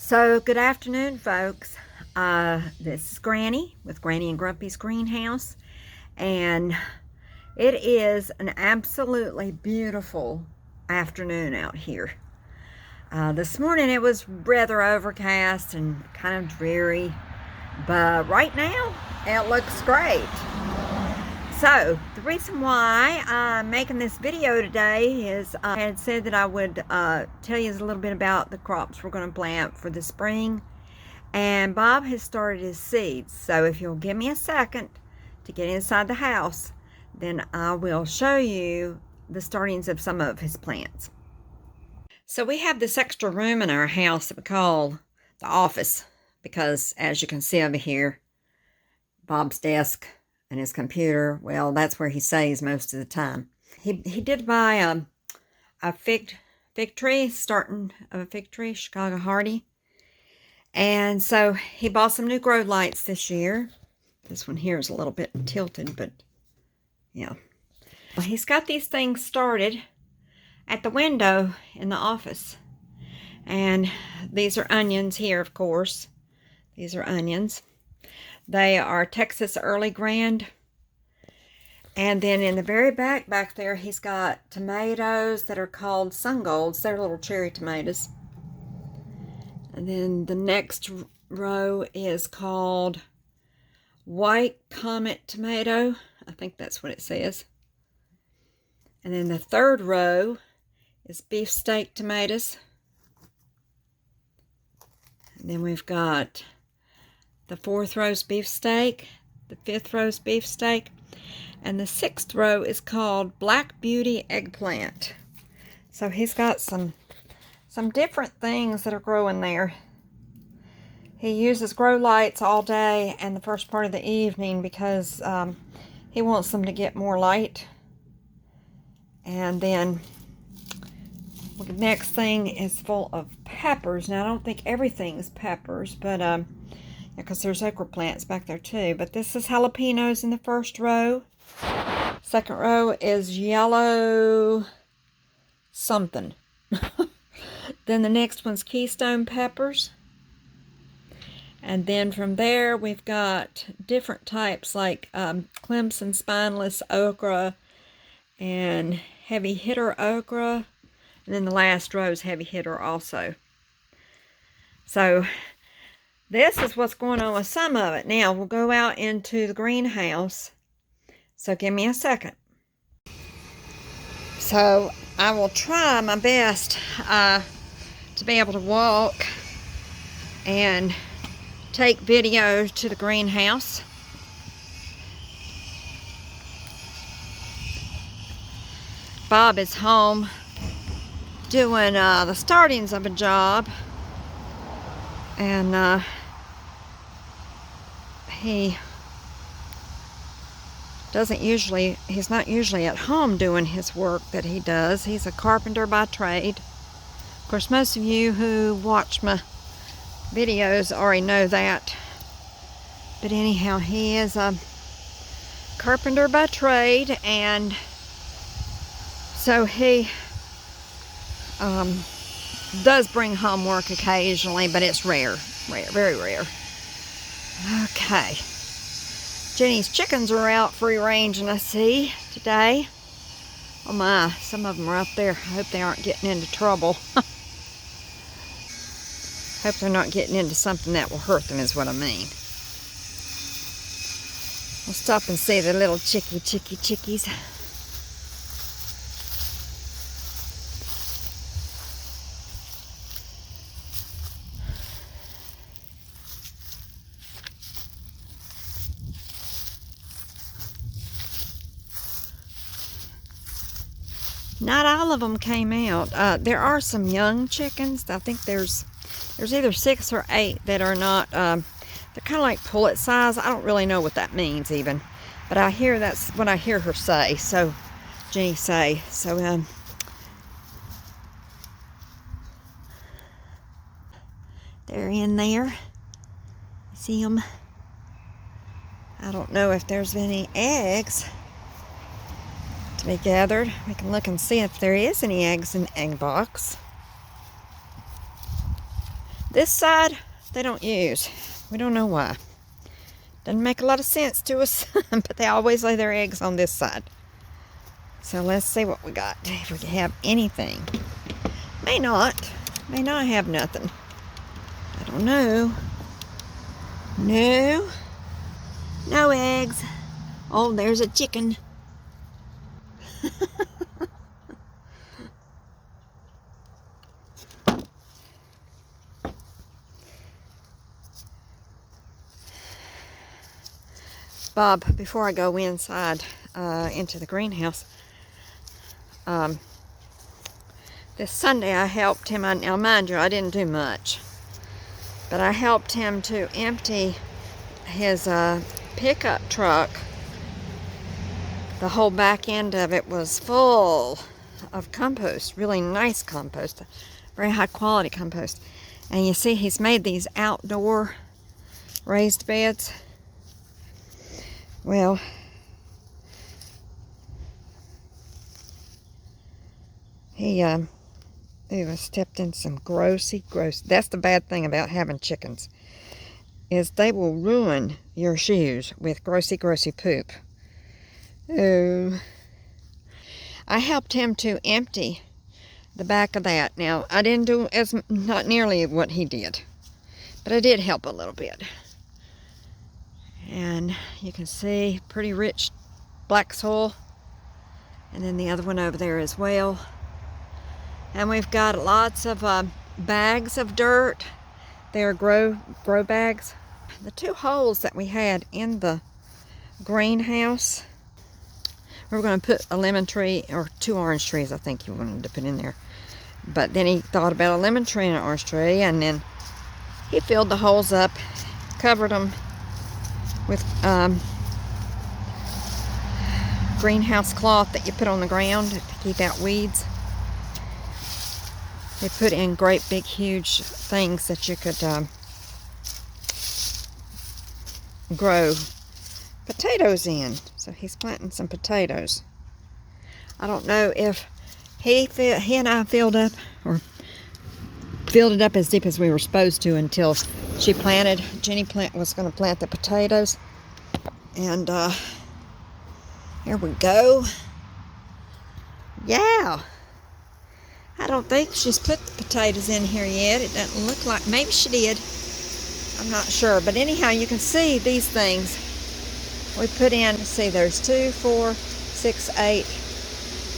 So, good afternoon, folks. This is Granny with Granny and Grumpy's Greenhouse, and it is an absolutely beautiful afternoon out here. This morning it was rather overcast and kind of dreary, but right now it looks great. So, the reason why I'm making this video today is I had said that I would tell you a little bit about the crops we're going to plant for the spring. And Bob has started his seeds. So if you'll give me a second to get inside the house, then I will show you the startings of some of his plants. So we have this extra room in our house that we call the office because, as you can see over here, Bob's desk and his computer, well, that's where he stays most of the time. He did buy a fig tree, starting of a fig tree, Chicago Hardy. And so he bought some new grow lights this year. This one here is a little bit tilted, but yeah. He's got these things started at the window in the office. And these are onions here, of course. These are onions. They are Texas Early Grand. And then in the very back there, he's got tomatoes that are called Sun Golds. They're little cherry tomatoes. And then the next row is called White Comet Tomato. I think that's what it says. And then the third row is beefsteak tomatoes. And then we've got the fourth row's beefsteak, the fifth row's beefsteak, and the sixth row is called Black Beauty eggplant. So he's got some different things that are growing there. He uses grow lights all day and the first part of the evening because he wants them to get more light. And then the next thing is full of peppers. Now I don't think everything is peppers, but because there's okra plants back there too. But this is jalapenos in the first row. Second row is yellow something. Then the next one's Keystone peppers. And then from there we've got different types like Clemson spineless okra and heavy hitter okra. And then the last row is heavy hitter also. So this is what's going on with some of it. Now we'll go out into the greenhouse. So give me a second. So I will try my best to be able to walk and take videos to the greenhouse. Bob is home doing the startings of a job, and he's not usually at home doing his work that he does. He's a carpenter by trade. Of course, most of you who watch my videos already know that. But anyhow, he is a carpenter by trade, and so he does bring home work occasionally, but it's rare, very rare. Okay. Jenny's chickens are out free ranging, I see, today. Oh my, some of them are up there. I hope they aren't getting into trouble. Hope they're not getting into something that will hurt them is what I mean. We'll stop and see the little chickies. Not all of them came out. There are some young chickens. I think there's either 6 or 8 that are not, they're kind of like pullet size. I don't really know what that means even, but that's what I hear her say. So, Jenny say. So, they're in there. See them? I don't know if there's any eggs to be gathered. We can look and see if there is any eggs in the egg box. This side, they don't use. We don't know why. Doesn't make a lot of sense to us, but they always lay their eggs on this side. So let's see what we got, if we have anything. May not have nothing. I don't know. No. No eggs. Oh, there's a chicken. Bob, before I go inside into the greenhouse, this Sunday I helped him. Now, mind you, I didn't do much, but I helped him to empty his pickup truck. The whole back end of it was full of compost, really nice compost, very high quality compost. And you see he's made these outdoor raised beds. Well, he I stepped in some gross. That's the bad thing about having chickens, is they will ruin your shoes with grossy poop. Oh, I helped him to empty the back of that. Now, I didn't do not nearly what he did, but I did help a little bit. And you can see pretty rich black soil, and then the other one over there as well. And we've got lots of bags of dirt. They're grow bags. The 2 holes that we had in the greenhouse, we were going to put a lemon tree, or 2 orange trees I think he wanted to put in there. But then he thought about a lemon tree and an orange tree, and then he filled the holes up, covered them with greenhouse cloth that you put on the ground to keep out weeds. They put in great big huge things that you could grow potatoes in. So he's planting some potatoes. I don't know if he and I filled it up as deep as we were supposed to until Jenny was going to plant the potatoes. And here we go. Yeah. I don't think she's put the potatoes in here yet. It doesn't look like, maybe she did. I'm not sure. But anyhow, you can see these things we put in. See, there's 2, 4, 6, 8.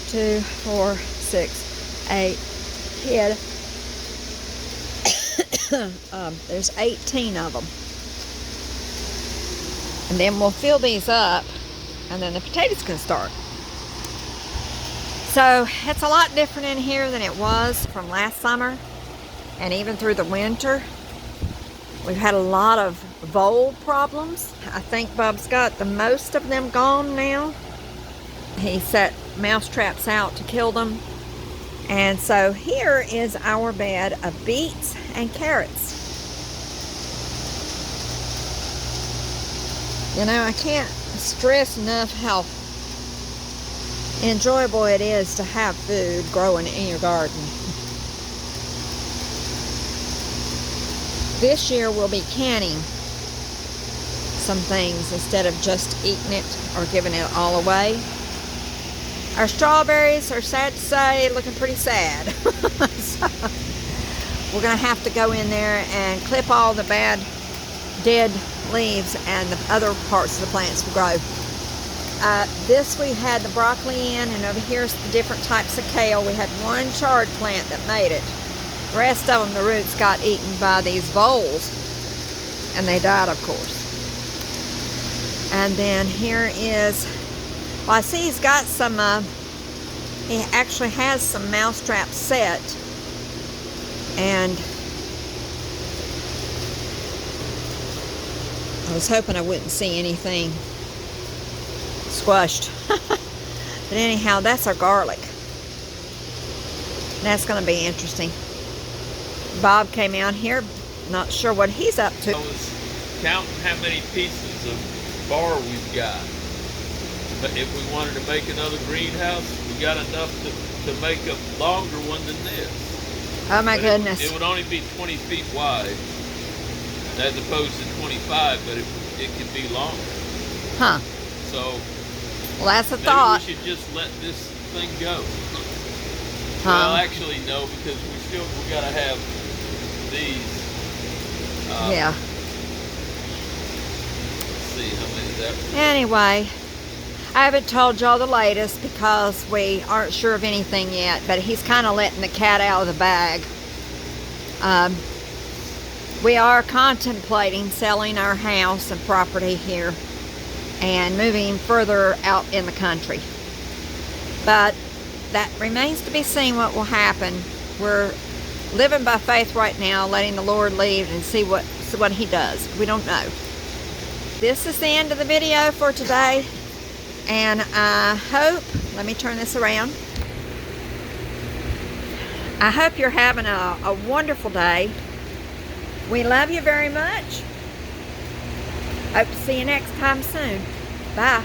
2, 4, 6, 8. Hid. There's 18 of them. And then we'll fill these up, and then the potatoes can start. So it's a lot different in here than it was from last summer, and even through the winter. We've had a lot of vole problems. I think Bob's got the most of them gone now. He set mouse traps out to kill them. And so here is our bed of beets and carrots. You know, I can't stress enough how enjoyable it is to have food growing in your garden. This year we'll be canning some things instead of just eating it or giving it all away. Our strawberries are, sad to say, looking pretty sad. So we're going to have to go in there and clip all the bad dead leaves, and the other parts of the plants will grow. This we had the broccoli in, and over here's the different types of kale. We had one chard plant that made it. The rest of them, the roots got eaten by these voles, and they died, of course. And then here is, well, I see he's got some, he actually has some mouse traps set, and I was hoping I wouldn't see anything squashed. But anyhow, that's our garlic. That's going to be interesting. Bob came out here, not sure what he's up to. I was counting how many pieces of bar we've got. But if we wanted to make another greenhouse, we got enough to make a longer one than this. Oh my But goodness. It would only be 20 feet wide as opposed to 25, but it could be longer. Huh. So Well, that's a maybe thought. we should just let this thing go. Huh. Well, actually, no, because we gotta have these. Yeah. Let's see how many that. Anyway, I haven't told y'all the latest because we aren't sure of anything yet, but he's kind of letting the cat out of the bag. We are contemplating selling our house and property here and moving further out in the country. But that remains to be seen what will happen. We're living by faith right now, letting the Lord lead and see what he does. We don't know. This is the end of the video for today. And I hope, let me turn this around. I hope you're having a wonderful day. We love you very much. Hope to see you next time soon. Bye.